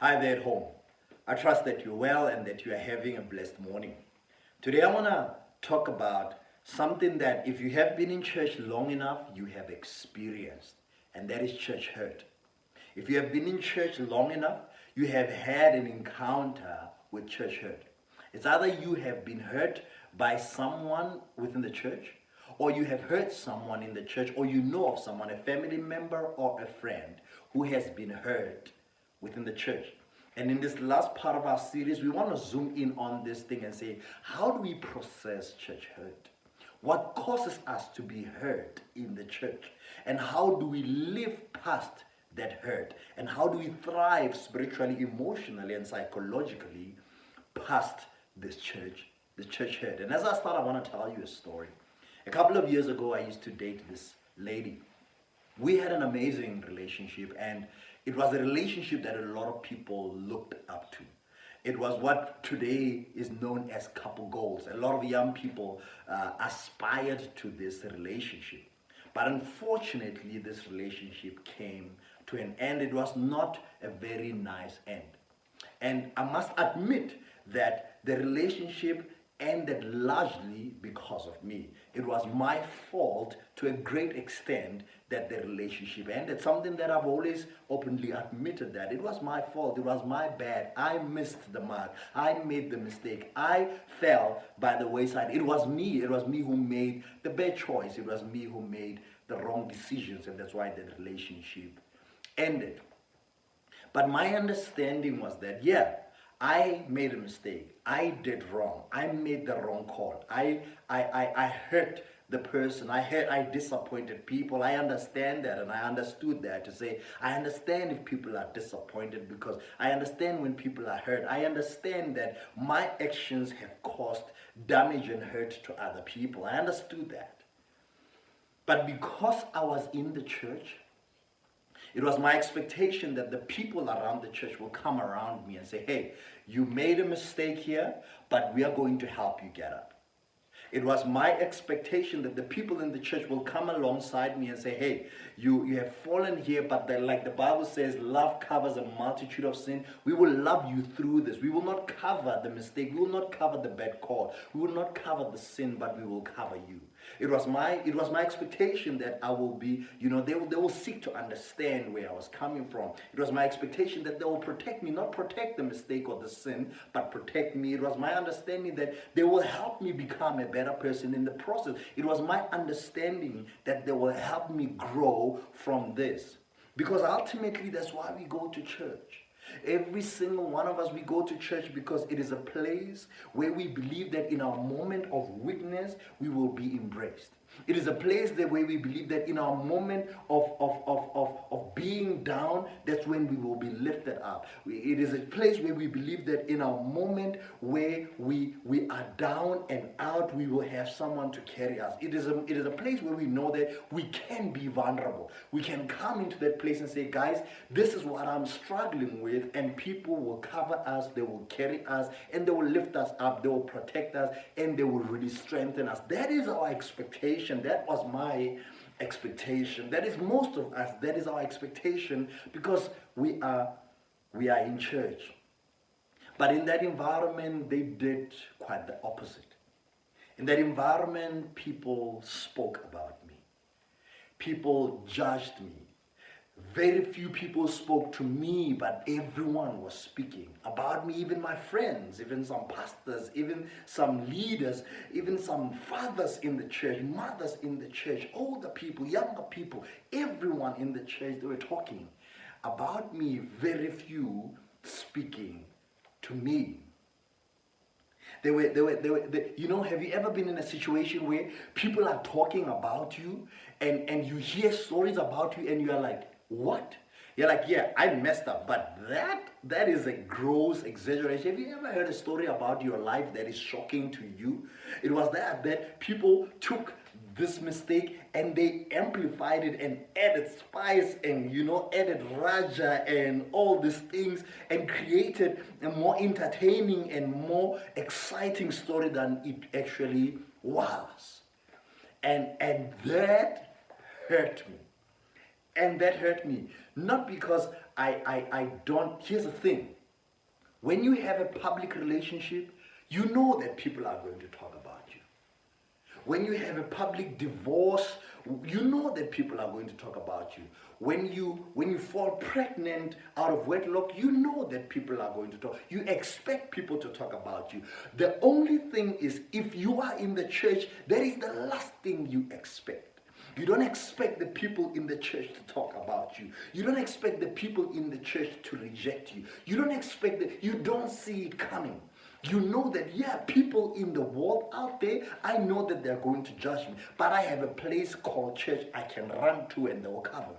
Hi there at home. I trust that you're well and that you are having a blessed morning. Today I want to talk about something that if you have been in church long enough, you have experienced, and that is church hurt. If you have been in church long enough, you have had an encounter with church hurt. It's either you have been hurt by someone within the church, or you have hurt someone in the church, or you know of someone, a family member or a friend, who has been hurt within the church. And in this last part of our series, we want to zoom in on this thing and say, how do we process church hurt? What causes us to be hurt in the church? And how do we live past that hurt? And how do we thrive spiritually, emotionally, and psychologically past this church hurt? And as I start, I want to tell you a story. A couple of years ago, I used to date this lady. We had an amazing relationship, and it was a relationship that a lot of people looked up to. It was what today is known as couple goals. A lot of young people aspired to this relationship. But unfortunately, this relationship came to an end. It was not a very nice end. And I must admit that the relationship ended largely because of me. It was my fault to a great extent that the relationship ended. Something that I've always openly admitted, that it was my fault. It was my bad. I missed the mark. I made the mistake. I fell by the wayside. It was me. It was me who made the bad choice. It was me who made the wrong decisions, and that's why the relationship ended. But my understanding was that, yeah, I made a mistake. I did wrong. I made the wrong call. I hurt the person. I disappointed people. I understand that, and I understood that, to say I understand if people are disappointed, because I understand when people are hurt. I understand that my actions have caused damage and hurt to other people. I understood that. But because I was in the church, it was my expectation that the people around the church will come around me and say, hey, you made a mistake here, but we are going to help you get up. It was my expectation that the people in the church will come alongside me and say, hey, you have fallen here, but like the Bible says, love covers a multitude of sin. We will love you through this. We will not cover the mistake. We will not cover the bad call. We will not cover the sin, but we will cover you. It was my expectation that I will be, they will seek to understand where I was coming from. It was my expectation that they will protect me, not protect the mistake or the sin, but protect me. It was my understanding that they will help me become a better person in the process. It was my understanding that they will help me grow from this. Because ultimately, that's why we go to church. Every single one of us, we go to church because it is a place where we believe that in our moment of weakness, we will be embraced. It is a place where we believe that in our moment of being down, that's when we will be lifted up. It is a place where we believe that in our moment where we are down and out, we will have someone to carry us. It is a place where we know that we can be vulnerable. We can come into that place and say, guys, this is what I'm struggling with, and people will cover us, they will carry us, and they will lift us up, they will protect us, and they will really strengthen us. That is our expectation. That was my expectation. That is most of us. That is our expectation, because we are in church. But in that environment, they did quite the opposite. In that environment, people spoke about me. People judged me. Very few people spoke to me, but everyone was speaking about me, even my friends, even some pastors, even some leaders, even some fathers in the church, mothers in the church, older people, younger people, everyone in the church, they were talking about me, very few speaking to me. Have you ever been in a situation where people are talking about you and you hear stories about you and you are like, what? You're like, yeah, I messed up, but that is a gross exaggeration. Have you ever heard a story about your life that is shocking to you? It was that people took this mistake and they amplified it and added spice and added raja and all these things and created a more entertaining and more exciting story than it actually was. And that hurt me. And that hurt me, not because I don't. Here's the thing. When you have a public relationship, you know that people are going to talk about you. When you have a public divorce, you know that people are going to talk about you. When you fall pregnant out of wedlock, you know that people are going to talk. You expect people to talk about you. The only thing is, if you are in the church, that is the last thing you expect. You don't expect the people in the church to talk about you. You don't expect the people in the church to reject you. You don't expect that. You don't see it coming. You know that, yeah, people in the world out there, I know that they're going to judge me. But I have a place called church I can run to and they will cover me.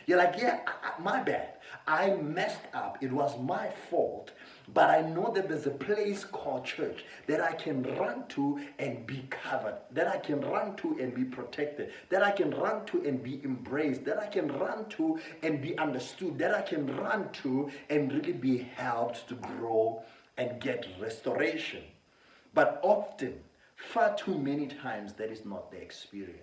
You're like, yeah, my bad. I messed up. It was my fault. But I know that there's a place called church that I can run to and be covered, that I can run to and be protected, that I can run to and be embraced, that I can run to and be understood, that I can run to and really be helped to grow and get restoration. But often, far too many times, that is not the experience.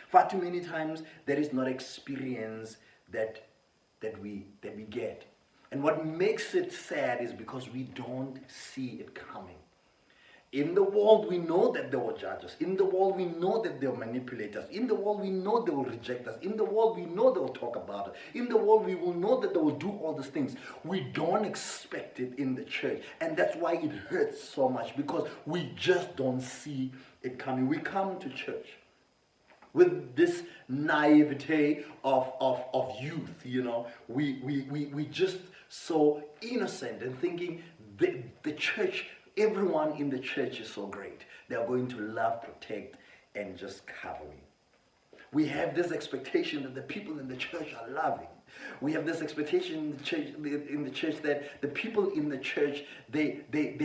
Far too many times, that is not experience that we get. And what makes it sad is because we don't see it coming. In the world, we know that they will judge us. In the world, we know that they'll manipulate us. In the world, we know they will reject us. In the world, we know they will talk about us. In the world, we will know that they will do all these things. We don't expect it in the church. And that's why it hurts so much, because we just don't see it coming. We come to church with this naivete of youth, you know. We just so innocent and thinking the church, everyone in the church is so great. They are going to love, protect, and just cover me. We have this expectation that the people in the church are loving. We have this expectation in the church that the people in the church, they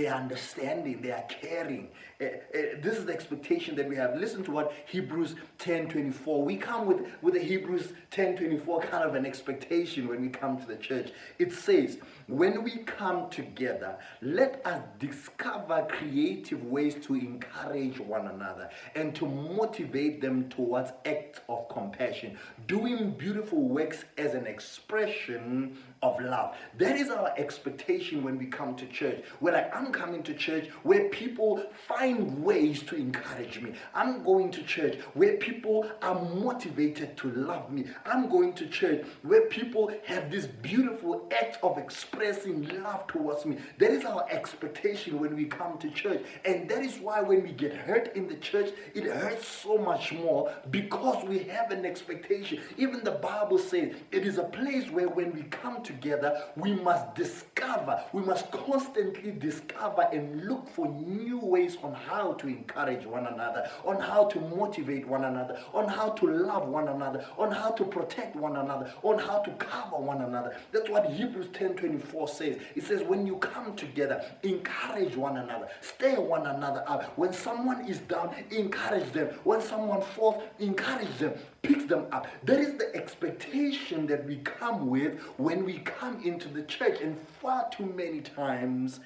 are understanding, they are caring. This is the expectation that we have. Listen to what Hebrews 10:24. We come with a Hebrews 10:24 kind of an expectation when we come to the church. It says, when we come together, let us discover creative ways to encourage one another and to motivate them towards acts of compassion, doing beautiful works as an expression of love. That is our expectation when we come to church. We're like, I'm coming to church where people find ways to encourage me. I'm going to church where people are motivated to love me. I'm going to church where people have this beautiful act of expressing love towards me. That is our expectation when we come to church. And that is why when we get hurt in the church, it hurts so much more, because we have an expectation. Even the Bible says it is a place where when we come together, we must discover, we must constantly discover and look for new ways on how to encourage one another, on how to motivate one another, on how to love one another, on how to protect one another, on how to cover one another. That's what Hebrews 10:24 says. It says, when you come together, encourage one another, stir one another up. When someone is down, encourage them. When someone falls, encourage them, pick them up. That is the expectation that we come with when we come into the church. And far too many times,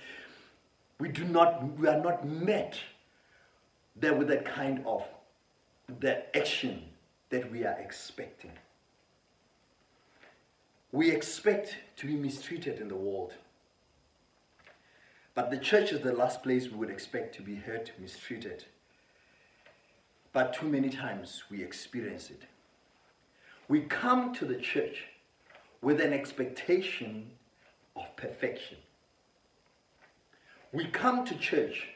we are not met there with that kind of the action that we are expecting. We expect to be mistreated in the world. But the church is the last place we would expect to be hurt, mistreated. But too many times we experience it. We come to the church with an expectation of perfection. We come to church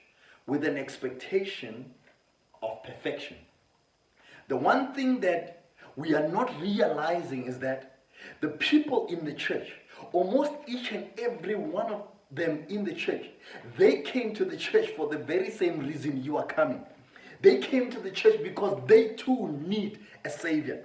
with an expectation of perfection. The one thing that we are not realizing is that the people in the church, almost each and every one of them in the church, they came to the church for the very same reason you are coming. They came to the church because they too need a savior.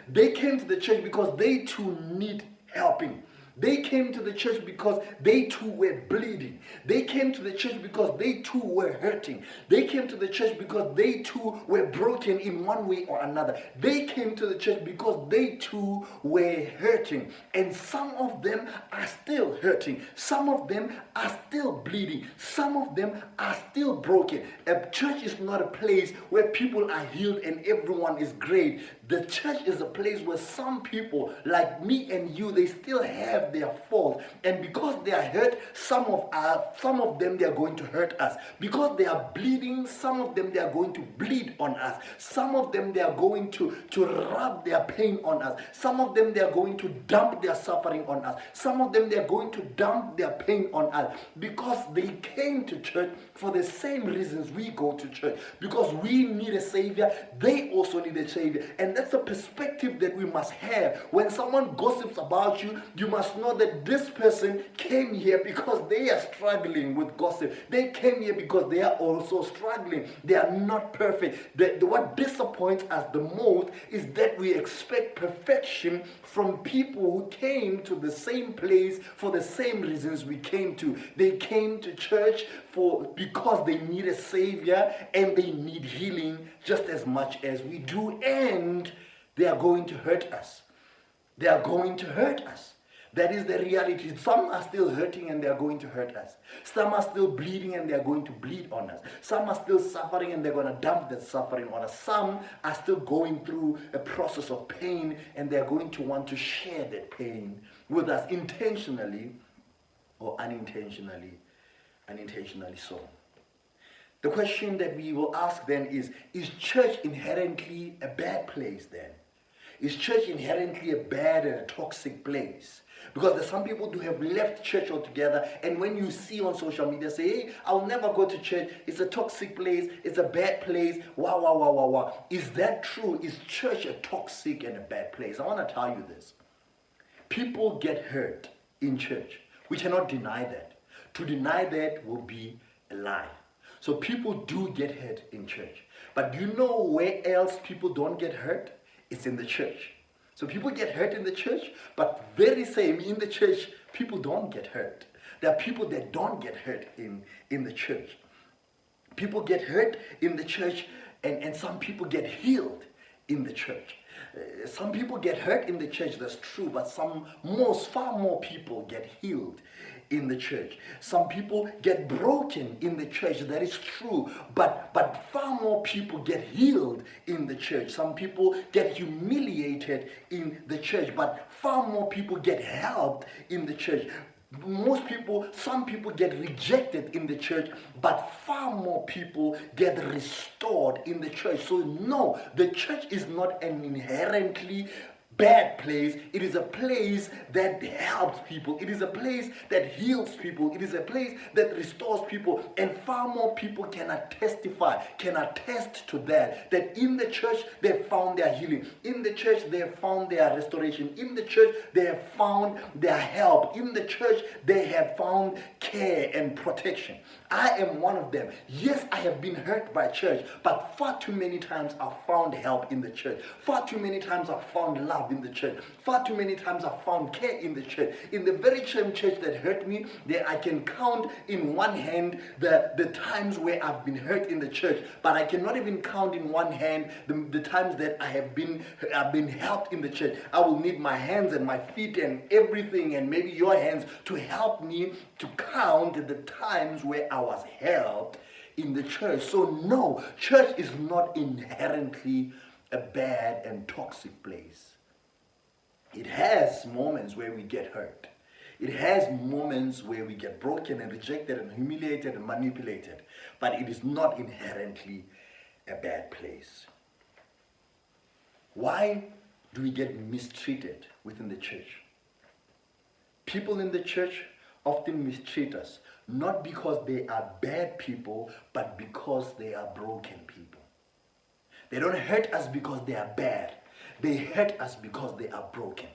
They came to the church because they too need helping. They came to the church because they too were bleeding. They came to the church because they too were hurting. They came to the church because they too were broken in one way or another. They came to the church because they too were hurting. And some of them are still hurting. Some of them are still bleeding. Some of them are still broken. A church is not a place where people are healed and everyone is great. The church is a place where some people, like me and you, they still have their faults. And because they are hurt, some of them, they are going to hurt us. Because they are bleeding, some of them, they are going to bleed on us. Some of them, they are going to rub their pain on us. Some of them, they are going to dump their suffering on us. Some of them, they are going to dump their pain on us. Because they came to church for the same reasons we go to church. Because we need a Savior, they also need a Savior. And that's a perspective that we must have. When someone gossips about you, you must know that this person came here because they are struggling with gossip. They came here because they are also struggling. They are not perfect. What disappoints us the most is that we expect perfection from people who came to the same place for the same reasons we came to. They came to church because they need a Savior and they need healing just as much as we do, and they are going to hurt us. They are going to hurt us. That is the reality. Some are still hurting and they are going to hurt us. Some are still bleeding and they are going to bleed on us. Some are still suffering and they're going to dump that suffering on us. Some are still going through a process of pain and they're going to want to share that pain with us intentionally or unintentionally so. The question that we will ask then is church inherently a bad place then? Is church inherently a bad and a toxic place? Because there's some people who have left church altogether, and when you see on social media say, hey, I'll never go to church, it's a toxic place, it's a bad place, wow. Is that true? Is church a toxic and a bad place? I want to tell you this. People get hurt in church. We cannot deny that. To deny that will be a lie. So people do get hurt in church. But do you know where else people don't get hurt? It's in the church. So people get hurt in the church, but very same in the church, people don't get hurt. There are people that don't get hurt in the church. People get hurt in the church, and some people get healed in the church. Some people get hurt in the church, that's true, but far more people get healed in the church. Some people get broken in the church, that is true, but far more people get healed in the church. Some people get humiliated in the church, but far more people get helped in the church. Some people get rejected in the church, but far more people get restored in the church. So no, the church is not an inherently bad place. It is a place that helps people. It is a place that heals people. It is a place that restores people. And far more people can attest to that in the church they found their healing. In the church they have found their restoration. In the church they have found their help. In the church they have found care and protection. I am one of them. Yes, I have been hurt by church, but far too many times I've found help in the church. Far too many times I've found love in the church. Far too many times I've found care in the church. In the very same church that hurt me, there I can count in one hand the times where I've been hurt in the church, but I cannot even count in one hand the times that I've been helped in the church. I will need my hands and my feet and everything, and maybe your hands, to help me to count the times where I was helped in the church. So no, church is not inherently a bad and toxic place. It has moments where we get hurt. It has moments where we get broken and rejected and humiliated and manipulated. But it is not inherently a bad place. Why do we get mistreated within the church? People in the church often mistreat us, not because they are bad people, but because they are broken people. They don't hurt us because they are bad. They hurt us because they are broken.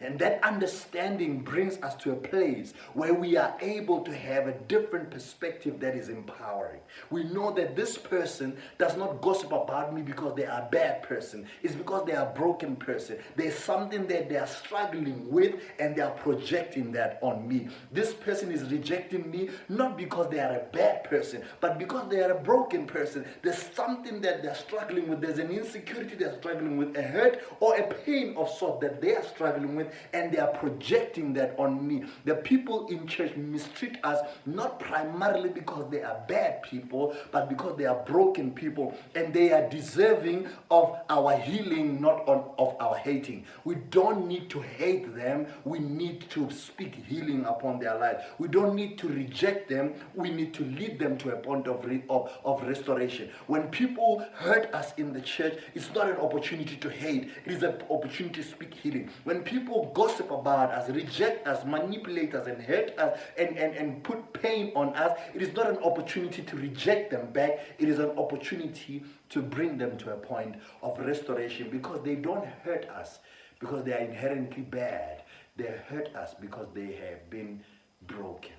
And that understanding brings us to a place where we are able to have a different perspective that is empowering. We know that this person does not gossip about me because they are a bad person. It's because they are a broken person. There's something that they are struggling with and they are projecting that on me. This person is rejecting me not because they are a bad person, but because they are a broken person. There's something that they're struggling with. There's an insecurity they're struggling with, a hurt or a pain of sort that they are struggling with, and they are projecting that on me. The people in church mistreat us not primarily because they are bad people, but because they are broken people, and they are deserving of our healing, not of our hating. We don't need to hate them. We need to speak healing upon their lives. We don't need to reject them. We need to lead them to a point of restoration. When people hurt us in the church, it's not an opportunity to hate. It is an opportunity to speak healing. When people gossip about us, reject us, manipulate us, and hurt us, and put pain on us, it is not an opportunity to reject them back. It is an opportunity to bring them to a point of restoration, because they don't hurt us because they are inherently bad. They hurt us because they have been broken.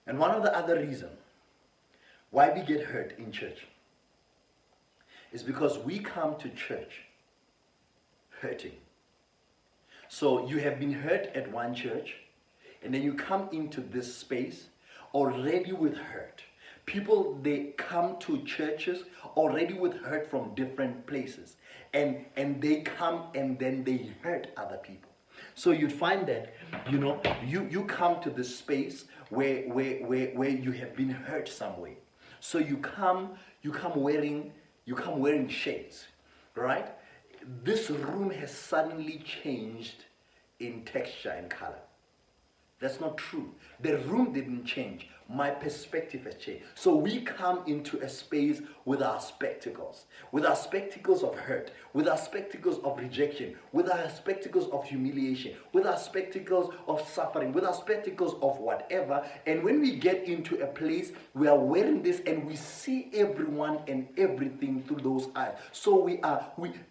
And one of the other reasons why we get hurt in church is because we come to church hurting. So you have been hurt at one church, and then you come into this space already with hurt. People, they come to churches already with hurt from different places, and they come and then they hurt other people. So you'd find that, you come to this space where you have been hurt some way. So you come wearing shades, right? This room has suddenly changed in texture and color. That's not true. The room didn't change. My perspective has changed. So we come into a space with our spectacles of hurt, with our spectacles of rejection, with our spectacles of humiliation, with our spectacles of suffering, with our spectacles of whatever. And when we get into a place, we are wearing this and we see everyone and everything through those eyes. So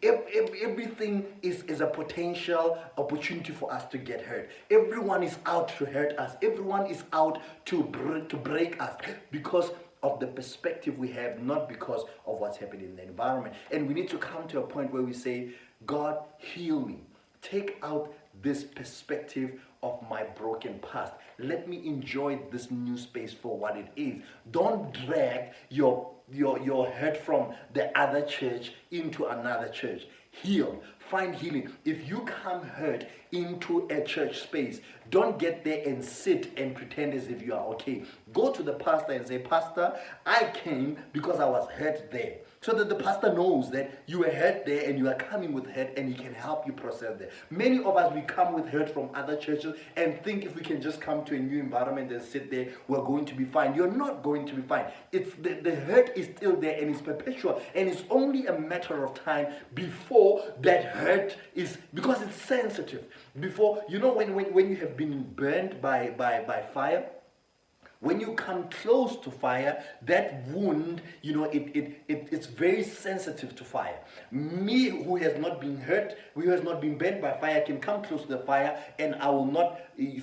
everything is a potential opportunity for us to get hurt. Everyone is out to hurt us. Everyone is out to break us because of the perspective we have, not because of what's happening in the environment. And we need to come to a point where we say, God, heal me. Take out this perspective of my broken past. Let me enjoy this new space for what it is. Don't drag your hurt from the other church into another church. Heal. Find healing. If you come hurt into a church space, don't get there and sit and pretend as if you are okay. Go to the pastor and say, Pastor, I came because I was hurt there. So that the pastor knows that you were hurt there and you are coming with hurt, and he can help you process that. Many of us, we come with hurt from other churches and think if we can just come to a new environment and sit there, we're going to be fine. You're not going to be fine. It's the hurt is still there, and it's perpetual, and it's only a matter of time before that hurt is, because it's sensitive. Before, when you have been burned by fire, when you come close to fire, that wound, it's very sensitive to fire. Me, who has not been hurt, who has not been burned by fire, can come close to the fire and I will not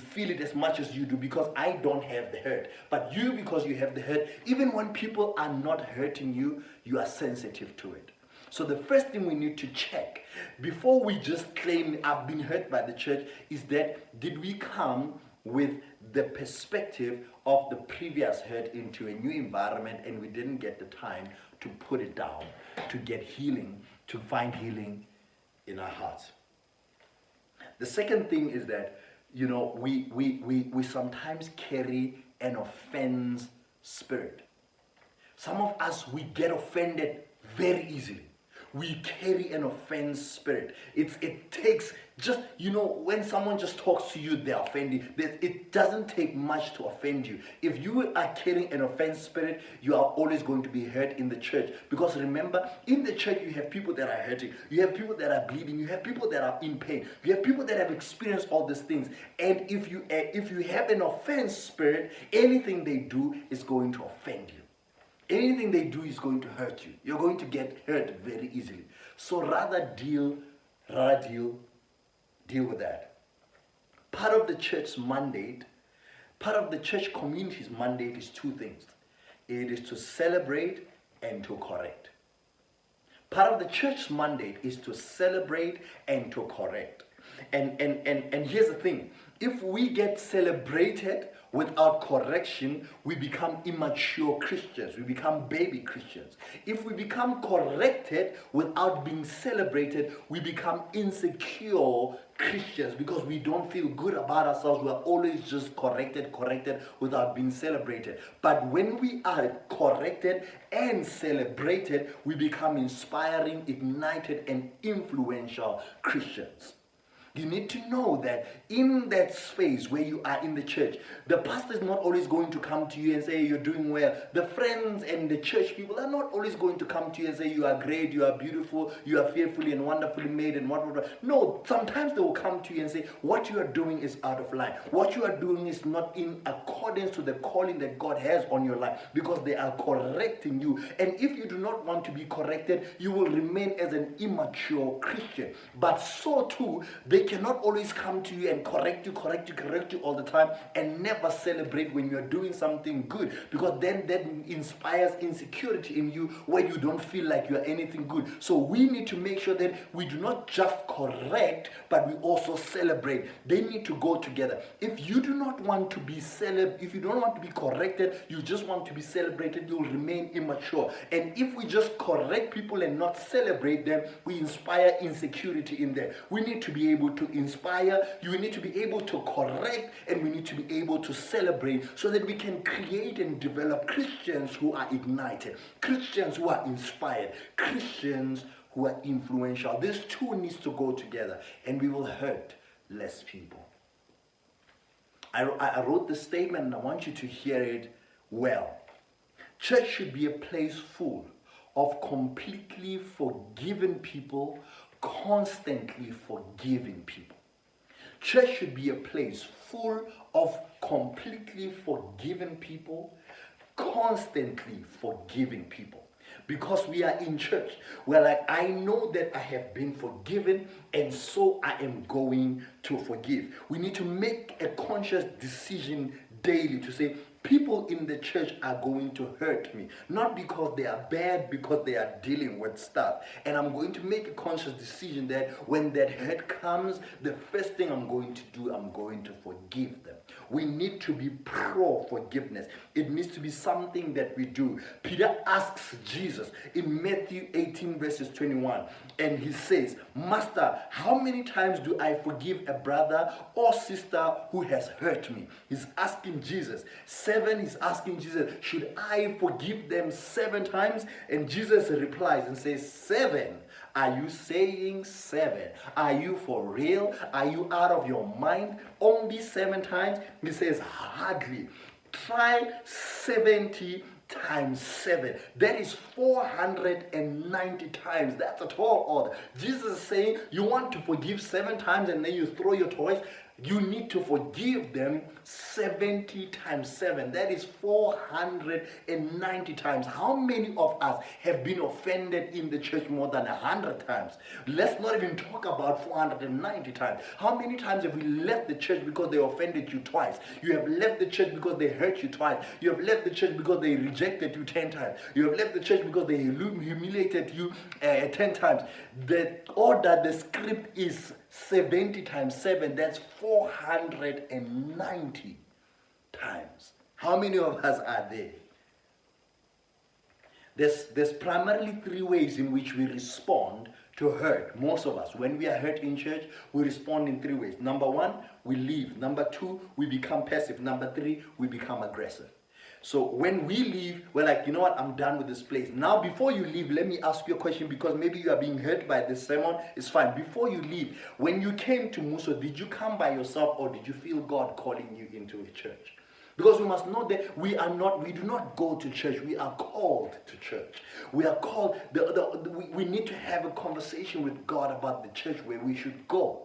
feel it as much as you do, because I don't have the hurt. But you, because you have the hurt, even when people are not hurting you, you are sensitive to it. So the first thing we need to check before we just claim I've been hurt by the church is that, did we come with the perspective of the previous hurt into a new environment, and we didn't get the time to put it down, to get healing, to find healing in our hearts. The second thing is that, we sometimes carry an offense spirit. Some of us, we get offended very easily. We carry an offense spirit. It takes just, when someone just talks to you, they're offended. It doesn't take much to offend you. If you are carrying an offense spirit, you are always going to be hurt in the church. Because remember, in the church, you have people that are hurting. You have people that are bleeding. You have people that are in pain. You have people that have experienced all these things. And if you have an offense spirit, anything they do is going to offend you. Anything they do is going to hurt you. You're going to get hurt very easily. So rather deal rather deal with that. Part of the church's mandate, part of the church community's mandate is two things. It is to celebrate and to correct. Part of the church's mandate is to celebrate and to correct. And here's the thing. If we get celebrated without correction, we become immature Christians. We become baby Christians. If we become corrected without being celebrated, we become insecure Christians because we don't feel good about ourselves. We are always just corrected without being celebrated. But when we are corrected and celebrated, we become inspiring, ignited, and influential Christians. You need to know that in that space where you are in the church, the pastor is not always going to come to you and say you're doing well. The friends and the church people are not always going to come to you and say you are great, you are beautiful, you are fearfully and wonderfully made and what. No, sometimes they will come to you and say what you are doing is out of line. What you are doing is not in accordance to the calling that God has on your life, because they are correcting you. And if you do not want to be corrected, you will remain as an immature Christian. But so too, they cannot always come to you and correct you all the time and never celebrate when you're doing something good, because then that inspires insecurity in you where you don't feel like you're anything good. So we need to make sure that we do not just correct, but we also celebrate. They need to go together. If you do not want to be if you don't want to be corrected, you just want to be celebrated, you'll remain immature. And if we just correct people and not celebrate them, we inspire insecurity in them. We need to be able to inspire, you need to be able to correct, and we need to be able to celebrate so that we can create and develop Christians who are ignited, Christians who are inspired, Christians who are influential. These two needs to go together and we will hurt less people. I wrote this statement and I want you to hear it well. Church should be a place full of completely forgiven people, constantly forgiving people. Church should be a place full of completely forgiven people, constantly forgiving people. Because we are in church, we're like, I know that I have been forgiven, and so I am going to forgive. We need to make a conscious decision daily to say, people in the church are going to hurt me, not because they are bad, because they are dealing with stuff. And I'm going to make a conscious decision that when that hurt comes, the first thing I'm going to do, I'm going to forgive them. We need to be pro-forgiveness. It needs to be something that we do. Peter asks Jesus in Matthew 18 verses 21, and he says, Master, how many times do I forgive a brother or sister who has hurt me? He's asking Jesus. 7, he's asking Jesus, should I forgive them 7 times? And Jesus replies and says, 7? Are you saying 7? Are you for real? Are you out of your mind? Only 7 times? He says, hardly. Try 70 times 7. That is 490 times. That's a tall order. Jesus is saying, you want to forgive 7 times and then you throw your toys? You need to forgive them 70 times 7. That is 490 times. How many of us have been offended in the church more than 100 times? Let's not even talk about 490 times. How many times have we left the church because they offended you twice? You have left the church because they hurt you twice. You have left the church because they rejected you 10 times. You have left the church because they humiliated you 10 times. The order, the script is 70 times 7, that's 490 times. How many of us are there? There's primarily 3 ways in which we respond to hurt. Most of us, when we are hurt in church, we respond in 3 ways. Number 1, we leave. Number 2, we become passive. Number 3, we become aggressive. So when we leave, we're like, you know what, I'm done with this place. Now, before you leave, let me ask you a question, because maybe you are being hurt by this sermon. It's fine. Before you leave, when you came to Muso, did you come by yourself or did you feel God calling you into a church? Because we must know that we do not go to church. We are called to church. We are called, we need to have a conversation with God about the church where we should go.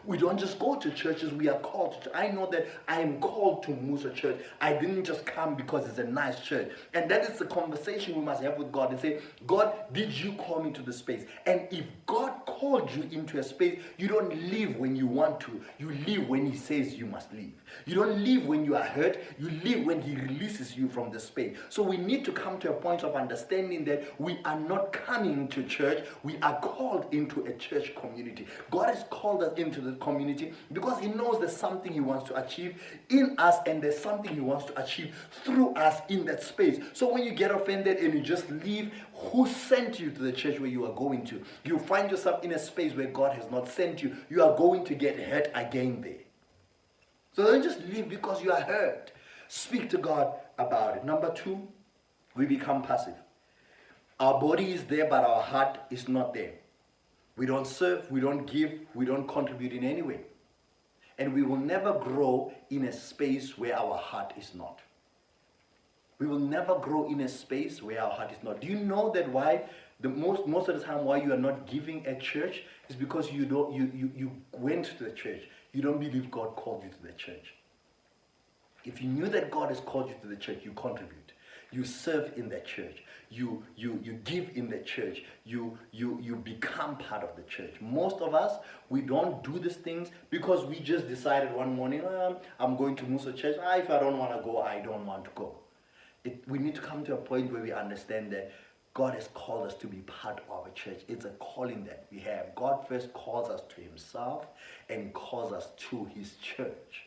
We don't just go to churches, we are called to. I know that I am called to Musa Church. I didn't just come because it's a nice church. And that is the conversation we must have with God and say, God, did you call me to the space? And if God called called you into a space, you don't leave when you want to. You leave when he says you must leave. You don't leave when you are hurt. You leave when he releases you from the space. So we need to come to a point of understanding that we are not coming to church. We are called into a church community. God has called us into the community because he knows there's something he wants to achieve in us, and there's something he wants to achieve through us in that space. So when you get offended and you just leave, who sent you to the church where you are going to? You find yourself in a space where God has not sent you. You are going to get hurt again there. So don't just leave because you are hurt. Speak to God about it. Number 2, we become passive. Our body is there, but our heart is not there. We don't serve, we don't give, we don't contribute in any way. And we will never grow in a space where our heart is not. We will never grow in a space where our heart is not. Do you know that why most of the time why you are not giving at church is because you went to the church. You don't believe God called you to the church. If you knew that God has called you to the church, you contribute. You serve in the church. You give in the church. You become part of the church. Most of us, we don't do these things because we just decided one morning, I'm going to Musa church. If I don't want to go, I don't want to go. We need to come to a point where we understand that God has called us to be part of a church. It's a calling that we have. God first calls us to himself, and he calls us to his church.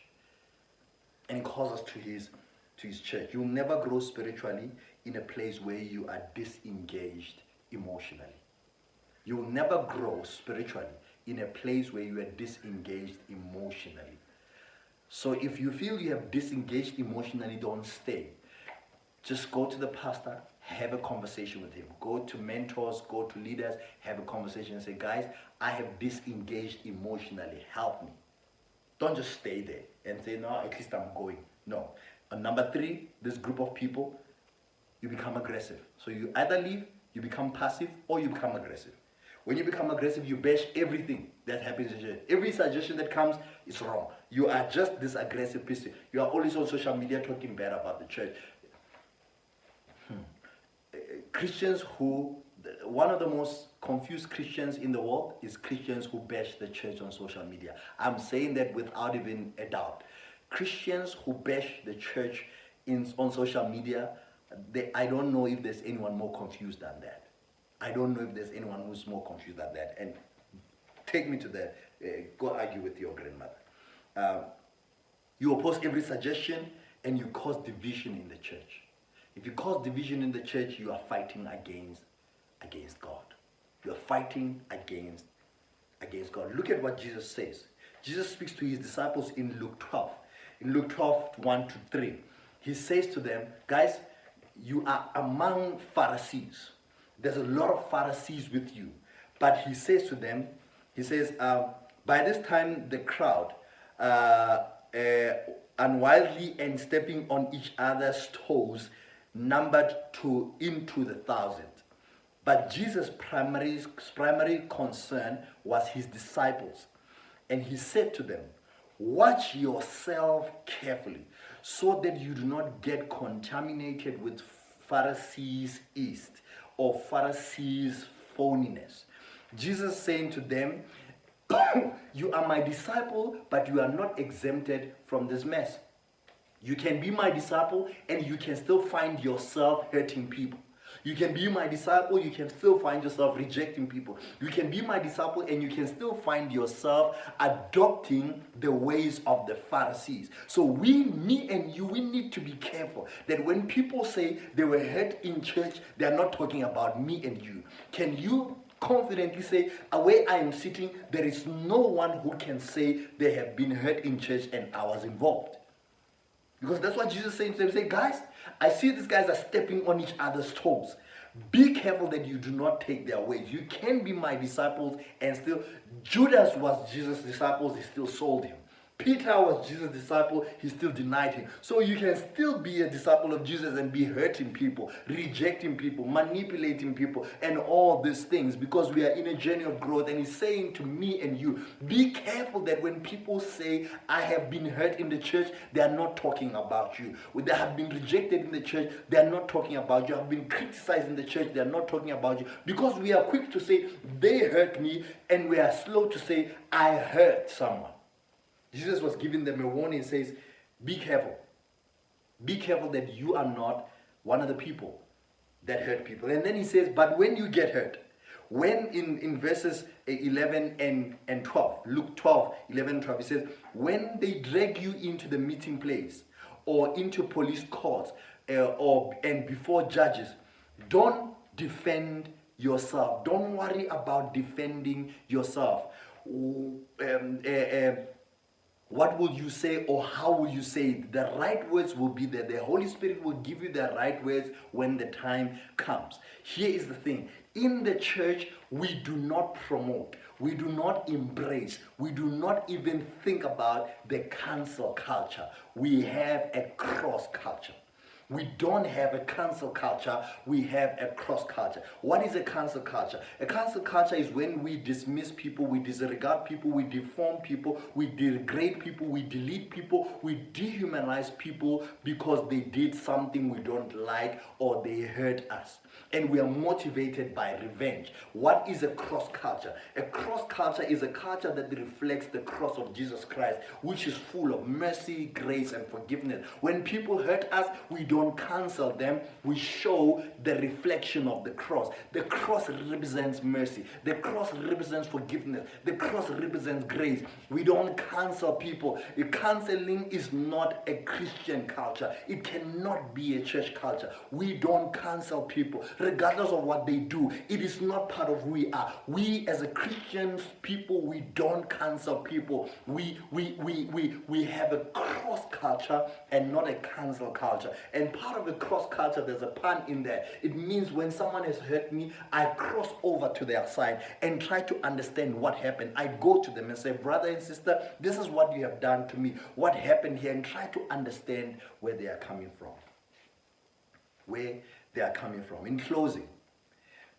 And he calls us to his church. You'll never grow spiritually in a place where you are disengaged emotionally. You'll never grow spiritually in a place where you are disengaged emotionally. So if you feel you have disengaged emotionally, don't stay. Just go to the pastor, have a conversation with him. Go to mentors, go to leaders, have a conversation and say, guys, I have disengaged emotionally. Help me. Don't just stay there and say, no, at least I'm going. No. And number 3, this group of people, you become aggressive. So you either leave, you become passive, or you become aggressive. When you become aggressive, you bash everything that happens in church. Every suggestion that comes is wrong. You are just this aggressive person. You are always on social media talking bad about the church. Christians one of the most confused Christians in the world is Christians who bash the church on social media. I'm saying that without even a doubt. Christians who bash the church on social media, I don't know if there's anyone more confused than that. I don't know if there's anyone who's more confused than that. And take me to go argue with your grandmother. You oppose every suggestion and you cause division in the church. If you cause division in the church, you are fighting against God. You are fighting against God. Look at what Jesus says. Jesus speaks to his disciples in Luke 12. In Luke 12, 1-3. He says to them, guys, you are among Pharisees. There's a lot of Pharisees with you. But he says to them, by this time the crowd, unwildly and stepping on each other's toes, numbered into the thousands. But Jesus' primary concern was his disciples. And he said to them, watch yourself carefully so that you do not get contaminated with Pharisees' yeast or Pharisees' phoniness. Jesus saying to them, you are my disciple, but you are not exempted from this mess. You can be my disciple and you can still find yourself hurting people. You can be my disciple, you can still find yourself rejecting people. You can be my disciple and you can still find yourself adopting the ways of the Pharisees. So me and you, we need to be careful that when people say they were hurt in church, they are not talking about me and you. Can you confidently say, where I am sitting, there is no one who can say they have been hurt in church and I was involved? Because that's what Jesus is saying to them. Say, guys, I see these guys are stepping on each other's toes. Be careful that you do not take their ways. You can be my disciples and still, Judas was Jesus' disciples, he still sold him. Peter was Jesus' disciple, he still denied him. So you can still be a disciple of Jesus and be hurting people, rejecting people, manipulating people, and all these things, because we are in a journey of growth. And he's saying to me and you, be careful that when people say, I have been hurt in the church, they are not talking about you. When they have been rejected in the church, they are not talking about you. Have been criticized in the church, they are not talking about you. Because we are quick to say, they hurt me, and we are slow to say, I hurt someone. Jesus was giving them a warning. He says, be careful. Be careful that you are not one of the people that hurt people. And then he says, but when you get hurt, when in verses 11 and 12, Luke 12, 11 and 12, he says, when they drag you into the meeting place or into police courts and before judges, don't defend yourself. Don't worry about defending yourself. What will you say, or how will you say it? The right words will be there. The Holy Spirit will give you the right words when the time comes. Here is the thing. In the church, we do not promote, we do not embrace, we do not even think about the cancel culture. We have a cross culture. We don't have a cancel culture, we have a cross culture. What is a cancel culture? A cancel culture is when we dismiss people, we disregard people, we deform people, we degrade people, we delete people, we dehumanize people because they did something we don't like or they hurt us. And we are motivated by revenge. What is a cross culture? A cross culture is a culture that reflects the cross of Jesus Christ, which is full of mercy, grace, and forgiveness. When people hurt us, we don't cancel them. We show the reflection of the cross. The cross represents mercy. The cross represents forgiveness. The cross represents grace. We don't cancel people. Canceling is not a Christian culture. It cannot be a church culture. We don't cancel people, regardless of what they do. It is not part of who we are. We as a Christian people, we don't cancel people. We have a cross culture and not a cancel culture. And part of the cross culture, there's a pun in there. It means when someone has hurt me, I cross over to their side and try to understand what happened. I go to them and say, brother and sister, this is what you have done to me. What happened here? And try to understand where they are coming from. Where they are coming from. In closing,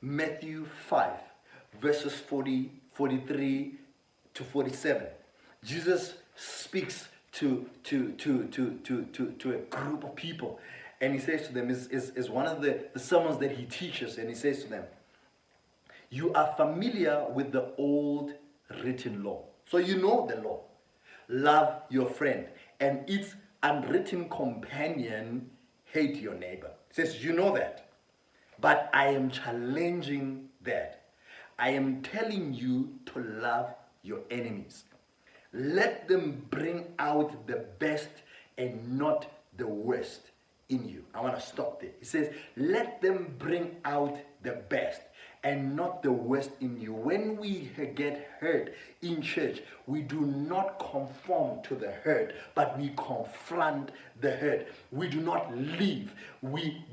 Matthew 5, verses 43 to 47. Jesus speaks to a group of people, and he says to them, is one of the sermons that he teaches, and he says to them, you are familiar with the old written law. So you know the law. Love your friend, and its unwritten companion, hate your neighbor. It says, you know that. But I am challenging that. I am telling you to love your enemies. Let them bring out the best and not the worst in you. I want to stop there. It says, let them bring out the best and not the worst in you. When we get hurt in church, we do not conform to the hurt, but we confront the hurt. We do not leave.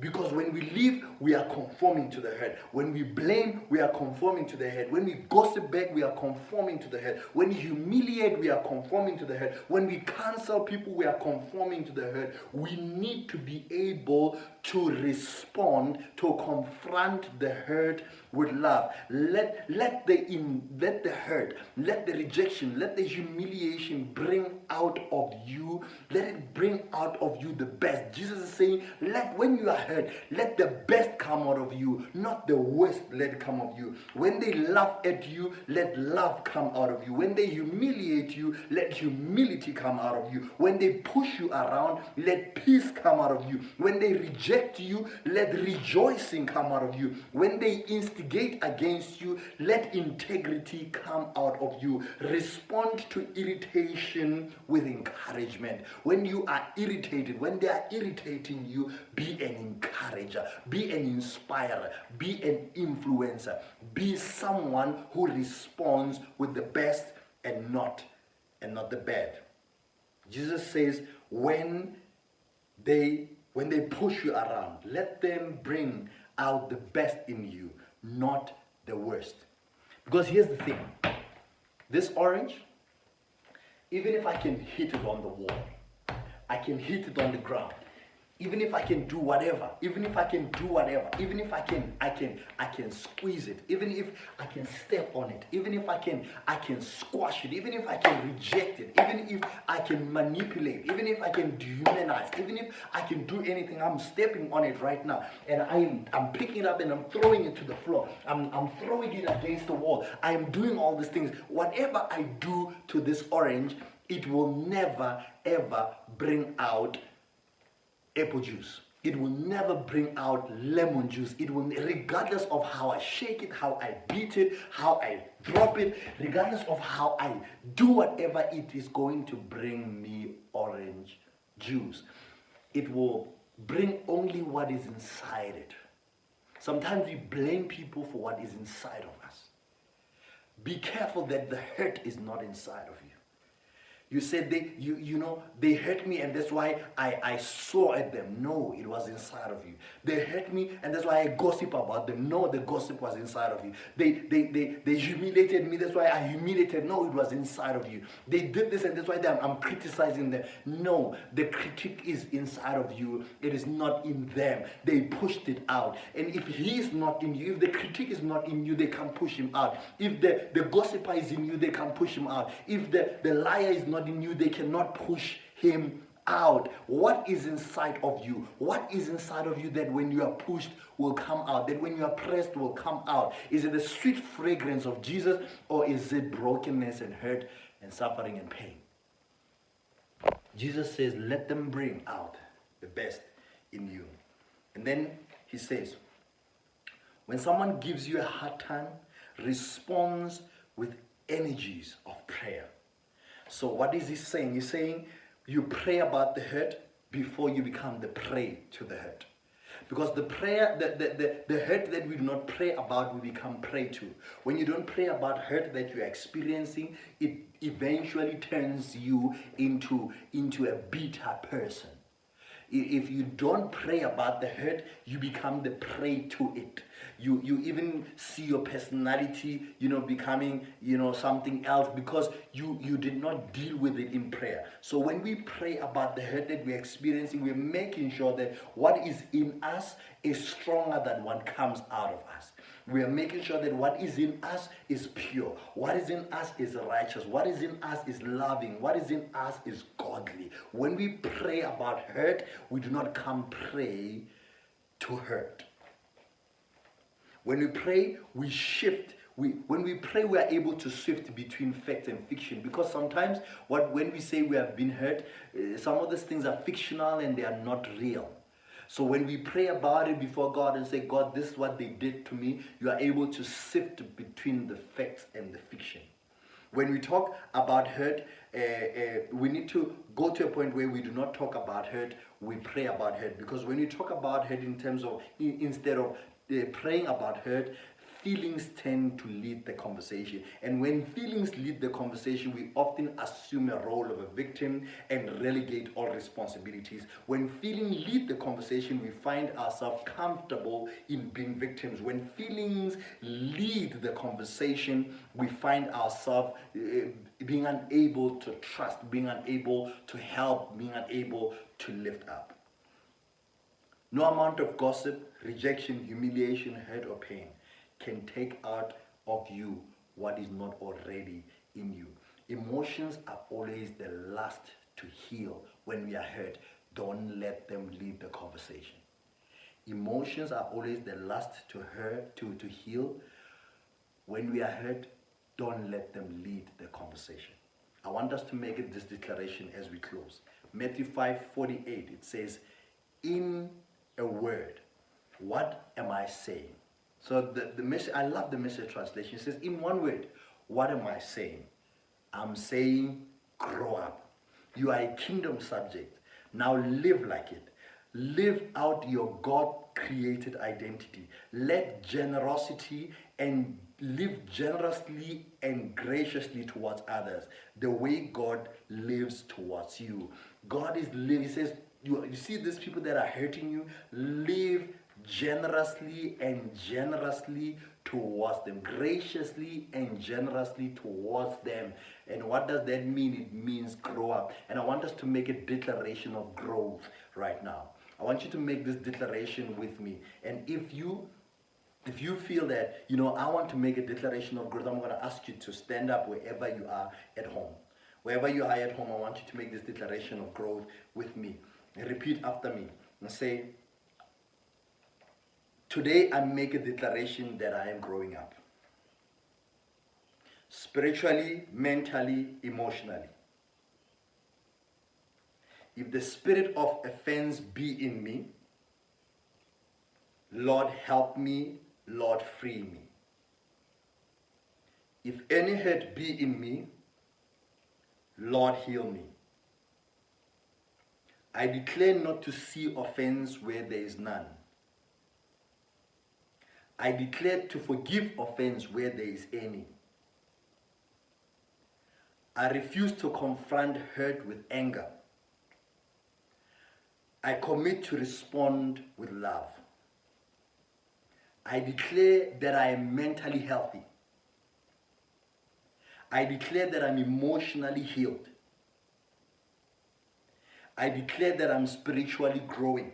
Because when we leave, we are conforming to the hurt. When we blame, we are conforming to the hurt. When we gossip back, we are conforming to the hurt. When we humiliate, we are conforming to the hurt. When we cancel people, we are conforming to the hurt. We need to be able to respond, to confront the hurt with love. Let the hurt, let the rejection, let the humiliation bring out of you. Let it bring out of you the best. Jesus is saying, when you are hurt, let the best come out of you, not the worst. Let it come out of you. When they laugh at you, let love come out of you. When they humiliate you, let humility come out of you. When they push you around, let peace come out of you. When they reject you, let rejoicing come out of you. When they instigate against you, let integrity come out of you. Respond to irritation with encouragement. When you are irritated, when they are irritating you, be an encourager, be an inspirer, be an influencer, be someone who responds with the best and not the bad. Jesus says, when they push you around, let them bring out the best in you, not the worst. Because here's the thing. This orange even if I can hit it on the wall, I can hit it on the ground. Even if I can do whatever, even if I can squeeze it, even if I can step on it, even if I can squash it, even if I can reject it, even if I can manipulate, even if I can dehumanize, even if I can do anything, I'm stepping on it right now, and I'm picking it up and I'm throwing it to the floor. I'm throwing it against the wall. I am doing all these things. Whatever I do to this orange, it will never ever bring out apple juice. It will never bring out lemon juice. It will, regardless of how I shake it, how I beat it, how I drop it, regardless of how I do whatever, it is going to bring me orange juice. It will bring only what is inside it. Sometimes we blame people for what is inside of us. Be careful that the hurt is not inside of you. You said they hurt me and that's why I saw at them. No, it was inside of you. They hurt me and that's why I gossip about them. No, the gossip was inside of you. They humiliated me, that's why I humiliated. No, it was inside of you. They did this and that's why I'm criticizing them. No, the critique is inside of you. It is not in them. They pushed it out. And if he is not in you, if the critique is not in you, they can push him out. If the gossiper is in you, they can push him out. If the liar is not in you, they cannot push him out. What is inside of you? What is inside of you that when you are pushed will come out? That when you are pressed will come out? Is it the sweet fragrance of Jesus, or is it brokenness and hurt and suffering and pain? Jesus says, let them bring out the best in you. And then he says, when someone gives you a hard time, responds with energies of prayer. So what is he saying? He's saying you pray about the hurt before you become the prey to the hurt. Because the hurt that we do not pray about, we become prey to. When you don't pray about hurt that you're experiencing, it eventually turns you into a bitter person. If you don't pray about the hurt, you become the prey to it. You even see your personality, becoming, something else because you did not deal with it in prayer. So when we pray about the hurt that we're experiencing, we're making sure that what is in us is stronger than what comes out of us. We are making sure that what is in us is pure. What is in us is righteous. What is in us is loving. What is in us is godly. When we pray about hurt, we do not come prey to hurt. When we pray, we shift. When we pray, we are able to shift between fact and fiction. Because sometimes when we say we have been hurt, some of these things are fictional and they are not real. So when we pray about it before God and say, God, this is what they did to me, you are able to sift between the facts and the fiction. When we talk about hurt, we need to go to a point where we do not talk about hurt, we pray about hurt. Because when you talk about hurt in terms of, instead of praying about hurt, feelings tend to lead the conversation. And when feelings lead the conversation, we often assume a role of a victim and relegate all responsibilities. When feelings lead the conversation, we find ourselves comfortable in being victims. When feelings lead the conversation, we find ourselves being unable to trust, being unable to help, being unable to lift up. No amount of gossip, rejection, humiliation, hurt, or pain can take out of you what is not already in you. Emotions are always the last to heal when we are hurt. Don't let them lead the conversation. Emotions are always the last to heal when we are hurt. Don't let them lead the conversation. I want us to make this declaration as we close. Matthew 5:48, it says, in a word, what am I saying? So the message, I love the Message translation. It says, in one word, what am I saying? I'm saying, grow up. You are a kingdom subject. Now live like it. Live out your God-created identity. Let generosity and live generously and graciously towards others, the way God lives towards you. God is living. He says, you see these people that are hurting you, live generously and generously towards them, graciously and generously towards them. And what does that mean? It means grow up. And I want us to make a declaration of growth right now. I want you to make this declaration with me. And if you feel that, I want to make a declaration of growth, I'm going to ask you to stand up wherever you are at home. Wherever you are at home, I want you to make this declaration of growth with me. And repeat after me and say, today I make a declaration that I am growing up. Spiritually, mentally, emotionally. If the spirit of offense be in me, Lord, help me. Lord, free me. If any hurt be in me, Lord, heal me. I declare not to see offense where there is none. I declare to forgive offense where there is any. I refuse to confront hurt with anger. I commit to respond with love. I declare that I am mentally healthy. I declare that I'm emotionally healed. I declare that I'm spiritually growing.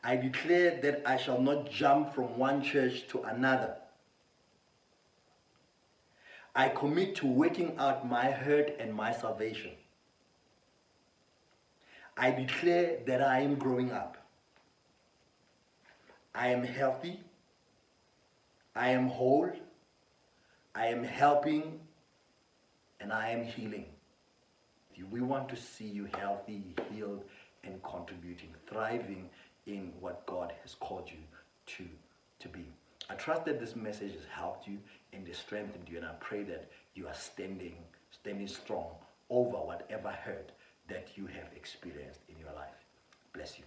I declare that I shall not jump from one church to another. I commit to working out my hurt and my salvation. I declare that I am growing up. I am healthy. I am whole. I am helping. And I am healing. We want to see you healthy, healed, and contributing, thriving in what God has called you to be. I trust that this message has helped you and has strengthened you, and I pray that you are standing strong over whatever hurt that you have experienced in your life. Bless you.